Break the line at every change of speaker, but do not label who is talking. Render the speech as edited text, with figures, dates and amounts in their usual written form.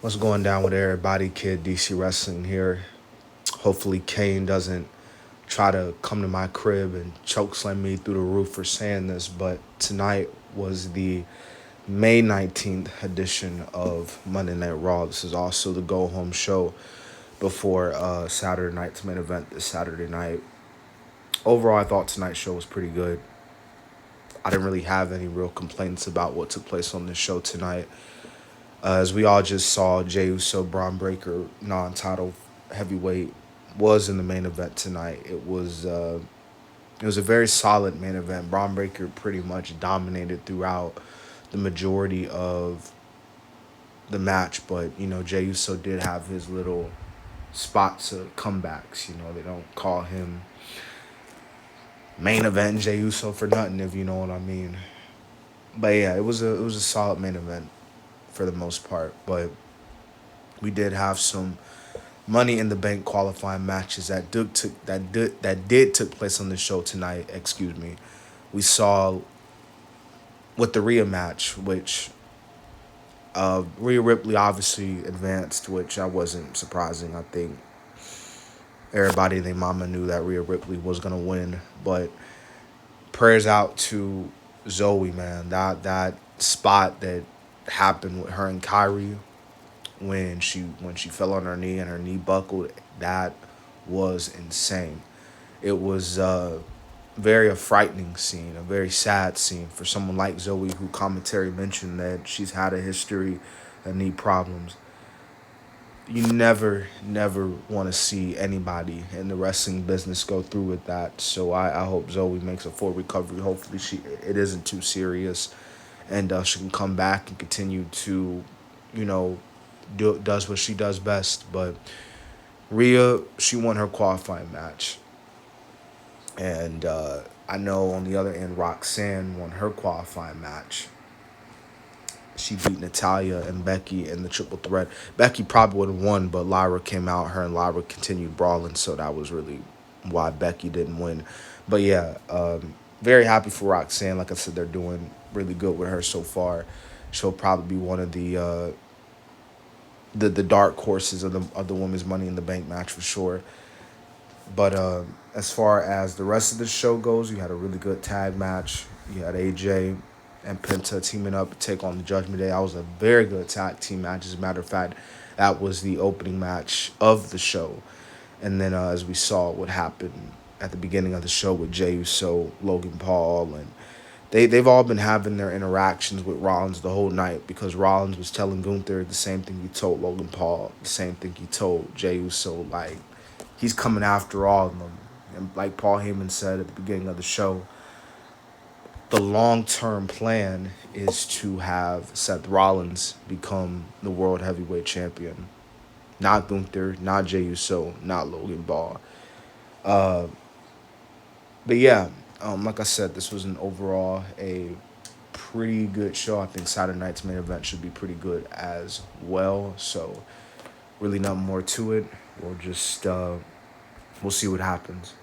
What's going down with everybody? Kid DC Wrestling here. Hopefully, Kane doesn't try to come to my crib and choke slam me through the roof for saying this, but tonight was the May 19th edition of Monday Night Raw. This is also the go home show before Saturday night's main event this Saturday night. Overall, I thought tonight's show was pretty good. I didn't really have any real complaints about what took place on this show tonight. As we all just saw, Jey Uso, Braun Breaker, non-title heavyweight, was in the main event tonight. It was a very solid main event. Braun Breaker pretty much dominated throughout the majority of the match, but Jey Uso did have his little spots of comebacks. They don't call him main event Jey Uso for nothing, if you know what I mean. But yeah, it was a solid main event for the most part, but we did have some Money in the Bank qualifying matches that did took place on the show tonight. Excuse me. We saw with the Rhea match, which Rhea Ripley obviously advanced, which I wasn't surprising. I think everybody and their mama knew that Rhea Ripley was gonna win, but prayers out to Zoe, man. That spot that happened with her and Kyrie when she fell on her knee and her knee buckled, that was insane. It was very a frightening scene, a very sad scene for someone like Zoe, who commentary mentioned that she's had a history of knee problems. You never want to see anybody in the wrestling business go through with that. So I hope Zoe makes a full recovery. Hopefully it isn't too serious, and she can come back and continue to, you know, does what she does best. But Rhea, she won her qualifying match, and I know on the other end, Roxanne won her qualifying match. She beat Natalia and Becky in the triple threat. Becky probably would have won, but Lyra came out. Her and Lyra continued brawling, so that was really why Becky didn't win. But yeah, very happy for Roxanne. Like I said, they're doing really good with her so far. She'll probably be one of the dark horses of the women's Money in the Bank match for sure. But as far as the rest of the show goes, you had a really good tag match. You had AJ and Penta teaming up to take on the Judgment Day. That was a very good tag team match. As a matter of fact, that was the opening match of the show. And then as we saw what happened at the beginning of the show with Jey Uso, Logan Paul, and they've all been having their interactions with Rollins the whole night, because Rollins was telling Gunther the same thing he told Logan Paul, the same thing he told Jey Uso, like he's coming after all of them. And like Paul Heyman said at the beginning of the show, the long-term plan is to have Seth Rollins become the world heavyweight champion. Not Gunther, not Jey Uso, not Logan Paul. Uh, but yeah, like I said, this was an overall a pretty good show. I think Saturday night's main event should be pretty good as well. So really nothing more to it. We'll see what happens.